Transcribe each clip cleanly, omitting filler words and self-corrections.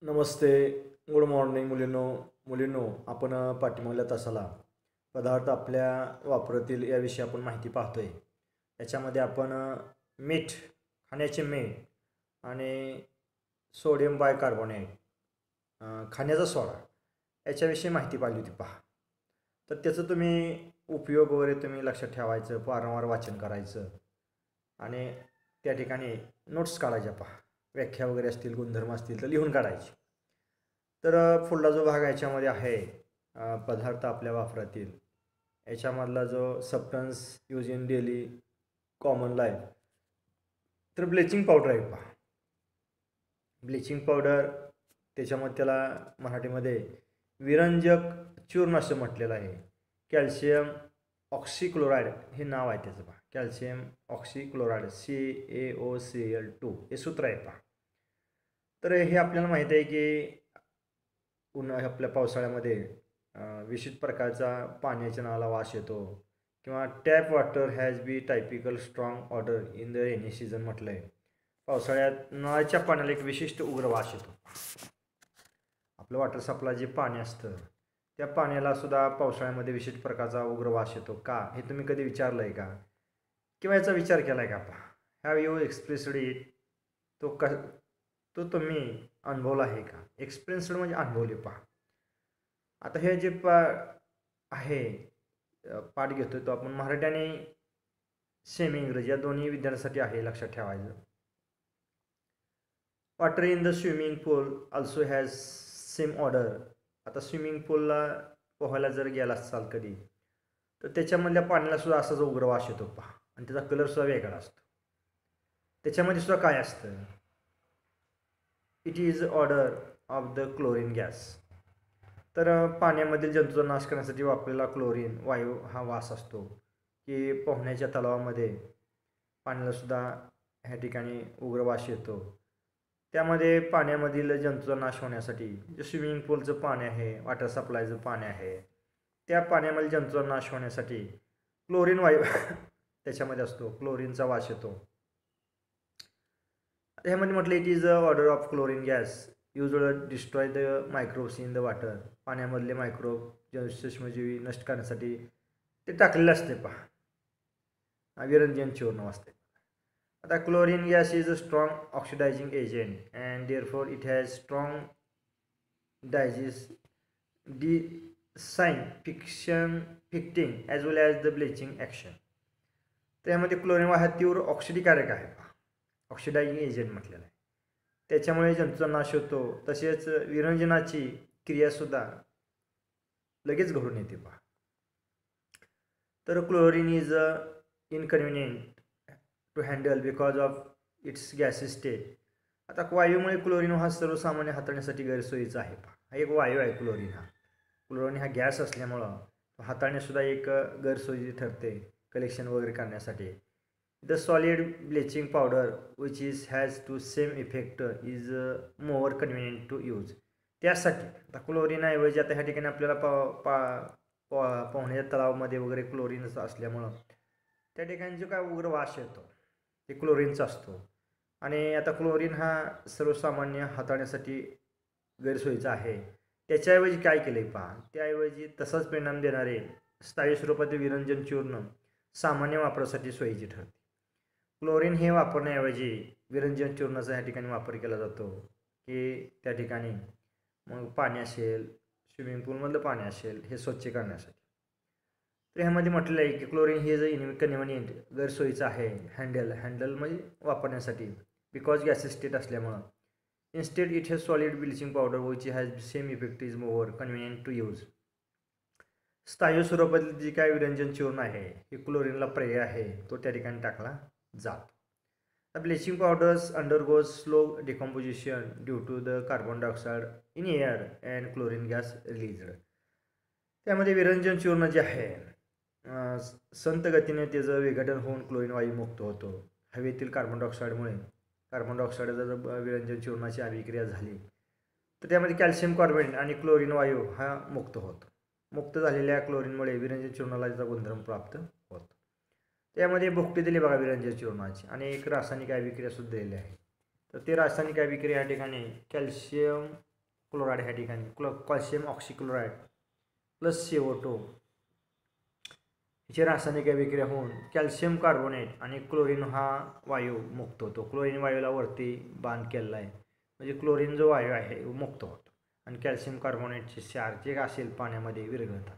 नमस्ते. Good morning मुलींनो. मुलींनो, आपण पाठीमागल्या तासाला पदार्थ आपल्या वापरातील याविषयी आपण माहिती पाहतोय. याच्यामध्ये आपण मीठ, खाण्याचे मीठ आणि सोडियम बायकार्बोनेट, खाण्याचा सोडा याच्याविषयी माहिती पाहिली होती पहा. तर त्याचं तुम्ही उपयोग वगैरे तुम्ही लक्षात ठेवायचं, वारंवार वाचन करायचं आणि त्या ठिकाणी नोट्स काढायच्या पहा. व्याख्या वगैरे असतील, गुणधर्म असतील तर लिहून काढायचे. तर पुढला जो भाग याच्यामध्ये आहे, पदार्थ आपल्या वापरातील याच्यामधला जो substance use in daily common life, तर ब्लिचिंग पावडर आहे पहा. ब्लिचिंग पावडर त्याच्यामध्ये त्याला मराठीमध्ये विरंजक चूर्ण असं म्हटलेलं आहे. कॅल्शियम ऑक्सीक्लोराईड हे नाव आहे त्याचं पहा. कॅल्शियम ऑक्सीक्लोराईड CaOCl2 हे सूत्र आहे पहा. तर हे आपल्याला माहीत आहे की आपल्या पावसाळ्यामध्ये विशिष्ट प्रकारचा पाण्याच्या नळाला वास येतो किंवा tap water has be typical strong odour in the rainy season म्हटलं आहे. पावसाळ्यात नळाच्या पाण्याला एक विशिष्ट उग्र वास येतो. आपलं वॉटर सप्लाय जे पाणी असतं त्या पाण्याला सुद्धा पावसाळ्यामध्ये विशिष्ट प्रकारचा उग्र वास येतो का, हे तुम्ही कधी विचारलं आहे का किंवा याचा विचार केला आहे का पहा. Have you expressed it? तो तुम्ही अनुभवला आहे का? एक्सपिरियन्सड म्हणजे अनुभवले पहा. आता हे जे आहे पाठ घेतोय तो आपण मराठी आणि सेमी इंग्रजी या दोन्ही विद्यार्थ्यांसाठी आहे, लक्षात ठेवायचं. Water in the swimming pool also has same order. आता स्विमिंग पूलला पोहायला जर गेला असाल कधी तर त्याच्यामधल्या पाण्याला सुद्धा असाच उग्र वास येतो पहा आणि त्याचा कलर सुद्धा वेगळा असतो. त्याच्यामध्ये सुद्धा काय असतं? It is order of the chlorine gas. तर पाण्यामधील जंतूचा नाश करण्यासाठी वापरलेला क्लोरीन वायू हा वास असतो की पोहण्याच्या तलावामध्ये पाण्यालासुद्धा ह्या ठिकाणी उग्र वास येतो. त्यामध्ये पाण्यामधील जंतूचा नाश होण्यासाठी जे स्विमिंग पूलचं पाणी आहे, वॉटर सप्लायचं पाणी आहे, त्या पाण्यामधील जंतूचा नाश होण्यासाठी क्लोरीन वायू त्याच्यामध्ये असतो, क्लोरीनचा वास येतो. ह्यामध्ये म्हटलं it is a odour of chlorine gas use destroy the microbes in the water. पाण्यामधले मायक्रोब सूक्ष्मजीवी नष्ट करण्यासाठी ते टाकलेलं असते पहा. विरंजन चूर्ण असते. आता chlorine gas is a strong oxidising agent and therefore it has strong disinfecting as well as the bleaching action. त्यामध्ये क्लोरीन हा तीव्र ऑक्सिडीकारक आहे पहा. ऑक्सिडायझिंग एजंट म्हटलेलं आहे. त्याच्यामुळे जंतूचा नाश होतो. तसेच विरंजनाची क्रियासुद्धा लगेच घडून येते पहा. तर chlorine is inconvenient to handle because of its gassy state. आता वायूमुळे क्लोरीन हा सर्वसामान्य हाताळण्यासाठी गैरसोयीचा आहे पहा. हा एक वायू आहे क्लोरीन हा. क्लोरीन हा गॅस असल्यामुळं हाताळण्यासुद्धा एक गैरसोयी ठरते कलेक्शन वगैरे करण्यासाठी. The solid bleaching powder which has to same effect is more convenient to use. त्यासाठी आता क्लोरीनऐवजी आता ह्या ठिकाणी आपल्याला पोहण्याच्या तलावामध्ये वगैरे क्लोरीन असल्यामुळं त्या ठिकाणी जो काय उग्र वास येतो ते क्लोरीनचा असतो. आणि आता क्लोरीन हा सर्वसामान्य हाताळण्यासाठी गैरसोयीचा आहे. त्याच्याऐवजी काय केलं आहे पहा. त्याऐवजी तसाच परिणाम देणारे स्थायी स्वरूपातील विरंजन चूर्ण सामान्य वापरासाठी सोयीची ठरते. क्लोरीन हे वापरण्याऐवजी विरंजन चूर्णाचा ह्या ठिकाणी वापर केला जातो की त्या ठिकाणी मग पाणी असेल, स्विमिंग पूलमधलं पाणी असेल हे स्वच्छ करण्यासाठी. तर ह्यामध्ये म्हटलेलं आहे की क्लोरीन हे जे इनकन्व्हिनियंट गैरसोयीचं आहे हँडल म्हणजे वापरण्यासाठी बिकॉज गॅसेस स्टेट असल्यामुळं. Instead it has solid bleaching powder which has same effect is more convenient to use. स्थायू स्वरूपातील जी काय विरंजन चूर्ण आहे हे क्लोरीनला पर्याय आहे तो त्या ठिकाणी टाकला जातो. The bleaching powders undergoes slow decomposition due to the carbon dioxide in air and chlorine gas released. त्यामध्ये विरंजन चूर्ण जे आहे संत गतीने त्याचं विघटन होऊन क्लोरीन वायू मुक्त होतो. हवेतील कार्बन डायऑक्साईडमुळे जर विरंजन चूर्णाची अभिक्रिया झाली तर त्यामध्ये कॅल्शियम कार्बोनेट आणि क्लोरीन वायू हा मुक्त होतो. मुक्त झालेल्या क्लोरीनमुळे विरंजन चूर्णाला त्याचा गुणधर्म प्राप्त होतो. त्यामध्ये भुकटी दिली बघा विरंजन चूर्णाची आणि एक रासायनिक अभिक्रिया सुद्धा दिलेली आहे. तर ते रासायनिक अभिक्रिया या ठिकाणी कॅल्शियम क्लोराईड ह्या ठिकाणी कॅल्शियम ऑक्सिक्लोराईड प्लस CO2 ह्याची रासायनिक अभिक्रिया होऊन कॅल्शियम कार्बोनेट आणि क्लोरीन हा वायू मुक्त होतो. क्लोरीन वायूला वरती बांध केलेला आहे, म्हणजे क्लोरीन जो वायू आहे मुक्त होतो आणि कॅल्शियम कार्बोनेटचे क्षार जे असेल पाण्यामध्ये विरघळतात.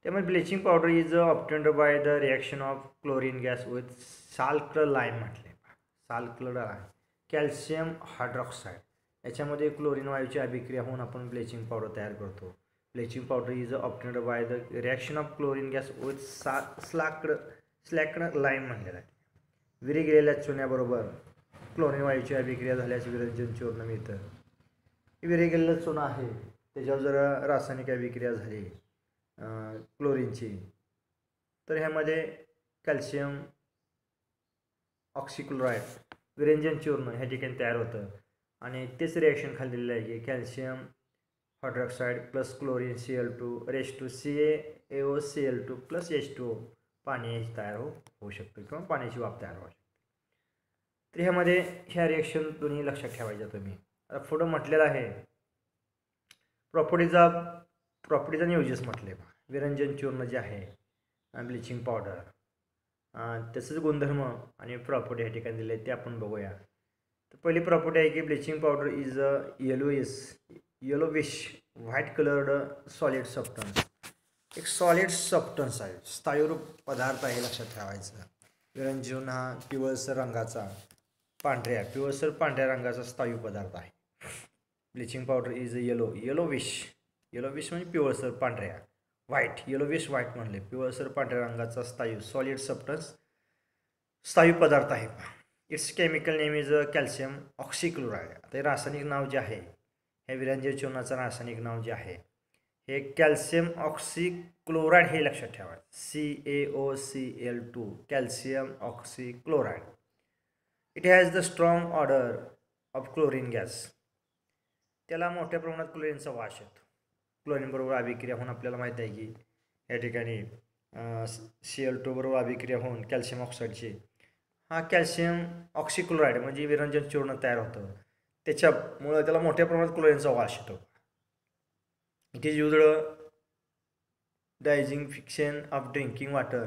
त्यामुळे bleaching powder is obtained by the reaction of chlorine gas with salt lime म्हटले. साल्ट लाईम कॅल्शियम हायड्रॉक्साईड याच्यामध्ये क्लोरीन वायूची अभिक्रिया होऊन आपण ब्लिचिंग पावडर तयार करतो. Bleaching powder is obtained by the reaction of chlorine gas with slaked lime म्हटलेला आहे. विरघळलेल्या चुन्याबरोबर क्लोरीन वायूची अभिक्रिया झाल्यास विरंजन चूर्ण मिळतं. विरघळलेलं चुना आहे त्याच्यावर जर रासायनिक अभिक्रिया झाली क्लोरीनची तर ह्यामध्ये कॅल्शियम ऑक्सिक्लोराईड विरंजन चूर्ण ह्या ठिकाणी तयार होतं आणि तेच रिॲक्शन खाल्लेलं आहे की calcium hydroxide plus chlorine Cl2 रेस टू CaOCl2 प्लस H2O पाणी तयार होऊ शकतं किंवा पाण्याची वाफ तयार होऊ शकते. तर ह्यामध्ये ह्या रिॲक्शन दोन्ही लक्षात ठेवायच्या तुम्ही. आता पुढं म्हटलेलं आहे प्रॉपर्टीज आणि युजेस म्हटले. विरंजन चूर्ण जे आहे ब्लिचिंग पावडर त्याचंच गुणधर्म आणि प्रॉपर्टी या ठिकाणी दिले ते आपण बघूया. तर पहिली प्रॉपर्टी आहे की bleaching powder is a yellowish white coloured solid substance. एक सॉलिड सबस्टन्स आहे, स्थायूरूप पदार्थ आहे, लक्षात ठेवायचं. विरंजन हा पिवळसर पांढऱ्या रंगाचा स्थायू पदार्थ आहे. ब्लिचिंग पावडर इज येलोविश म्हणजे पिवळसर पांढऱ्या, व्हाईट येलोविश व्हाईट म्हणले, पिवळसर पांढऱ्या रंगाचा सॉलिड सबस्टन्स स्थायू पदार्थ आहे. It's chemical name is calcium oxychloride. आता हे रासायनिक नाव जे आहे ह्या विरंजन चूर्णाचं रासायनिक नाव जे आहे हे कॅल्शियम ऑक्सिक्लोराईड हे लक्षात ठेवा. CaOCl2 calcium oxychloride. It has the strong order of chlorine gas. त्याला मोठ्या प्रमाणात क्लोरीनचा वास येतो. क्लोरीन बरोबर अभिक्रिया होऊन आपल्याला माहीत आहे की या ठिकाणी Cl2 बरोबर अभिक्रिया होऊन कॅल्शियम ऑक्साईडची हा कॅल्शियम ऑक्सिक्लोराईड म्हणजे विरंजन चूर्ण तयार होतं. त्याच्यामुळं त्याला मोठ्या प्रमाणात क्लोरीनचा वास येतो. It is used disinfection of drinking water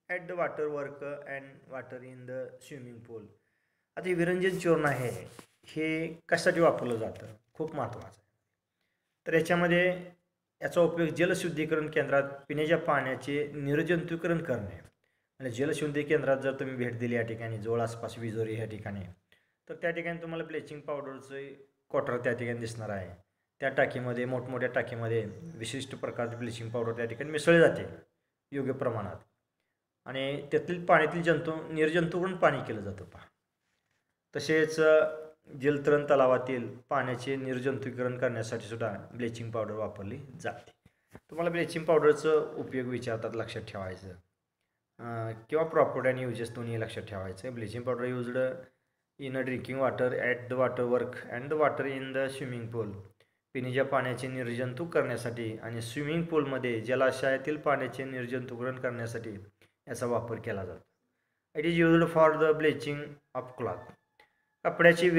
at the water work and water in the swimming pool. आता हे विरंजन चूर्ण आहे हे कशासाठी वापरलं जातं खूप महत्त्वाचं आहे. तर याच्यामध्ये याचा उपयोग जलशुद्धीकरण केंद्रात पिण्याच्या पाण्याचे निर्जंतुकीकरण करणे. आणि जलशुद्धी केंद्रात जर तुम्ही भेट दिली या ठिकाणी जवळ आसपास विजोरी ह्या ठिकाणी तर त्या ठिकाणी तुम्हाला ब्लिचिंग पावडरचं क्वार्टर त्या ठिकाणी दिसणार आहे. त्या टाकीमध्ये मोठमोठ्या टाकीमध्ये विशिष्ट प्रकारची ब्लिचिंग पावडर त्या ठिकाणी मिसळली जाते योग्य प्रमाणात आणि त्यातील पाण्यातील निर्जंतुकीकरण पाणी केलं जातं. तसेच जलतरण तलावातील पाण्याचे निर्जंतुकीकरण करण्यासाठी सुद्धा ब्लिचिंग पावडर वापरली जाते. तुम्हाला ब्लिचिंग पावडरचं उपयोग विचारतात, लक्षात ठेवायचं किंवा प्रॉपर्टी आणि युजेस दोन्ही लक्षात ठेवायचं. Bleaching powder used in a drinking water at the water work and the water in the swimming pool. पिण्याच्या पाण्याचे निर्जंतुक करण्यासाठी आणि स्विमिंग पूलमध्ये जलाशयातील पाण्याचे निर्जंतुकीकरण करण्यासाठी याचा वापर केला जातो. It is used for the bleaching of cloth. कपड्याचे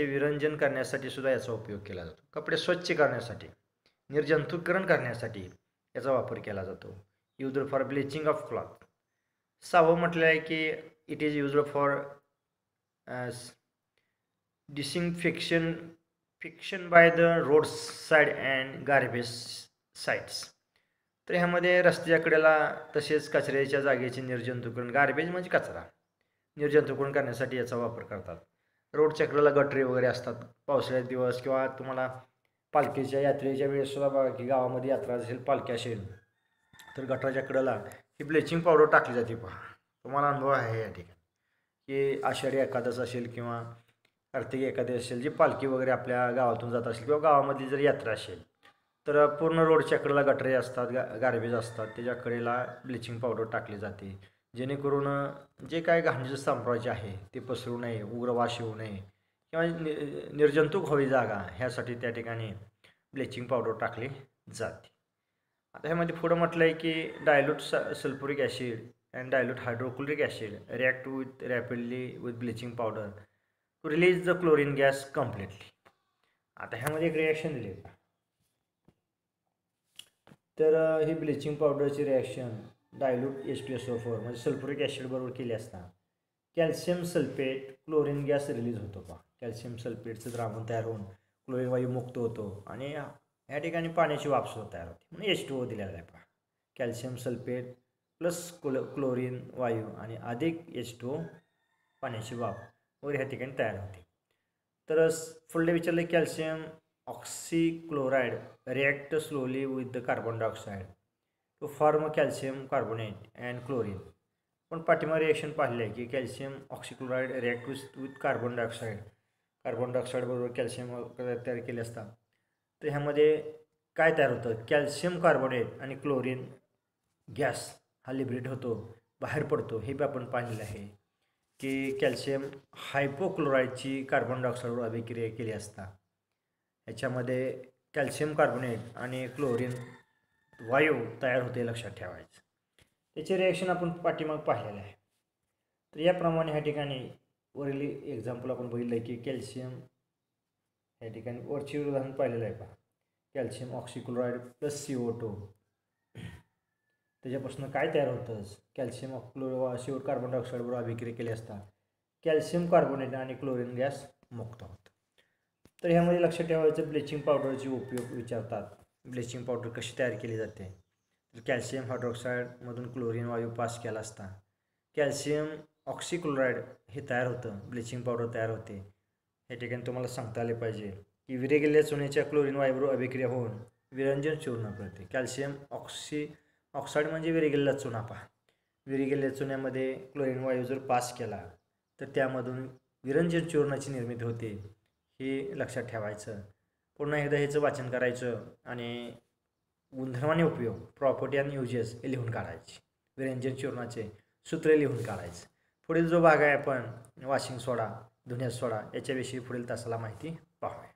विरंजन करण्यासाठी सुद्धा याचा उपयोग केला जातो. कपडे स्वच्छ करण्यासाठी निर्जंतुकीकरण करण्यासाठी याचा वापर केला जातो. Used for bleaching of cloth. 6वं म्हटलं आहे की it is used for disinfection by the road side and garbage sites. तर ह्यामध्ये रस्त्याच्या कडेला तसेच कचऱ्याच्या जागेचे निर्जंतुकीकरण, गार्बेज म्हणजे कचरा, निर्जंतुकीकरण करण्यासाठी याचा वापर करतात. रोडच्या कडेला गटरी वगैरे असतात पावसाळ्यात दिवस किंवा तुम्हाला पालखीच्या यात्रेच्या वेळेससुद्धा बघा की गावामध्ये यात्रा असेल, पालखी असेल तर गटराच्या कडेला ही ब्लिचिंग पावडर टाकली जाते. तुम्हाला अनुभव आहे या ठिकाणी की आषाढी एकादश असेल किंवा कार्तिक एकादशी असेल, जी पालखी वगैरे आपल्या गावातून जात असेल किंवा गावामध्ये जर यात्रा असेल तर पूर्ण रोडच्या कडेला गटरे असतात, गार्बेज असतात, त्याच्या कडेला ब्लिचिंग पावडर टाकली जाते जेणेकरून जे काय घाणीचं साम्राज्य आहे ते पसरू नये, उग्रवास येऊ नये किंवा निर्जंतुक व्हावी जागा, ह्यासाठी त्या ठिकाणी ब्लिचिंग पावडर टाकली जाते. आता ह्यामध्ये पुढं म्हटलं आहे की dilute sulphuric acid and dilute hydrochloric acid react rapidly with bleaching powder to release the chlorine gas completely. आता ह्यामध्ये एक रिॲक्शन दिली आहे. तर ही ब्लिचिंग पावडरची रिॲक्शन डायल्यूट H2SO4 म्हणजे सल्फ्युरिक ॲसिड बरोबर केली असता calcium sulphate chlorine gas release होतो पहा. कॅल्शियम सल्फेटचं द्रावण तयार होऊन क्लोरीन वायू मुक्त होतो आणि या ठिकाणी पाण्याची वाफ सुद्धा तयार होते म्हणून H2O दिलेला आहे पहा. कॅल्शियम सल्फेट प्लस क्लोरीन वायू आणि अधिक H2O पाण्याची वाफ वगैरे ह्या ठिकाणी तयार होते. तर पुढले विचारले calcium oxychloride react slowly with the carbon dioxide to form calcium carbonate and chlorine. पण पाठिंबा रिएक्शन पाहिले आहे की calcium oxychloride react with carbon dioxide बरोबर कॅल्शियम तयार केले असता तर ह्यामध्ये काय तयार होतं कॅल्शियम कार्बोनेट आणि क्लोरीन गॅस हा लिब्रेट होतो बाहेर पडतो. हे बी आपण पाहिलेलं आहे की कॅल्शियम हायपोक्लोराईडची कार्बन डायऑक्साईडवर अभिक्रिया केली असता ह्याच्यामध्ये कॅल्शियम कार्बोनेट आणि क्लोरीन वायू तयार होते लक्षात ठेवायचं. त्याचे रिॲक्शन आपण पाठीमाग पाहिलेलं आहे. तर याप्रमाणे ह्या ठिकाणी वरील एक्झाम्पल आपण बघितलं आहे की कॅल्शियम ह्या ठिकाणी वरची उदाहरण पाहिलेलं आहे पहा. कॅल्शियम ऑक्सीक्लोराइड प्लस CO2 त्याच्यापासून काय तयार होतं कॅल्शियम CO कार्बन डायऑक्साईडवर अभिक्रिया केली असता कॅल्शियम कार्बोनेट आणि क्लोरीन गॅस मुक्त होतं. तर ह्यामध्ये लक्षात ठेवायचं ब्लिचिंग पावडरचे उपयोग विचारतात. ब्लिचिंग पावडर कशी तयार केली जाते तर कॅल्शियम हायड्रॉक्साईडमधून क्लोरीन वायू पास केला असता कॅल्शियम ऑक्सीक्लोराइड हे तयार होतं ब्लिचिंग पावडर तयार होते. या ठिकाणी तुम्हाला सांगता आले पाहिजे की विरेगिल्ल्या चुन्याच्या क्लोरीन वायूबरोबर अभिक्रिया होऊन विरंजन चूर्ण करते. कॅल्शियम ऑक्साईड म्हणजे विरेगिल्ला चुना पहा. विरेगिल्ल्या चुन्यामध्ये क्लोरीन वायू जर पास केला तर त्यामधून विरंजन चूर्णाची निर्मिती होते. हे लक्षात ठेवायचं. पुन्हा एकदा ह्याचं वाचन करायचं आणि गुणधर्माने उपयोग प्रॉपर्टी आणि युजेस हे लिहून काढायचे. विरंजन चूर्णाचे सूत्रे लिहून काढायचं. पुढील जो भाग आहे आपण वॉशिंग सोडा धुण्याचा सोडा याच्याविषयी पुढील तासाला माहिती पाहूया.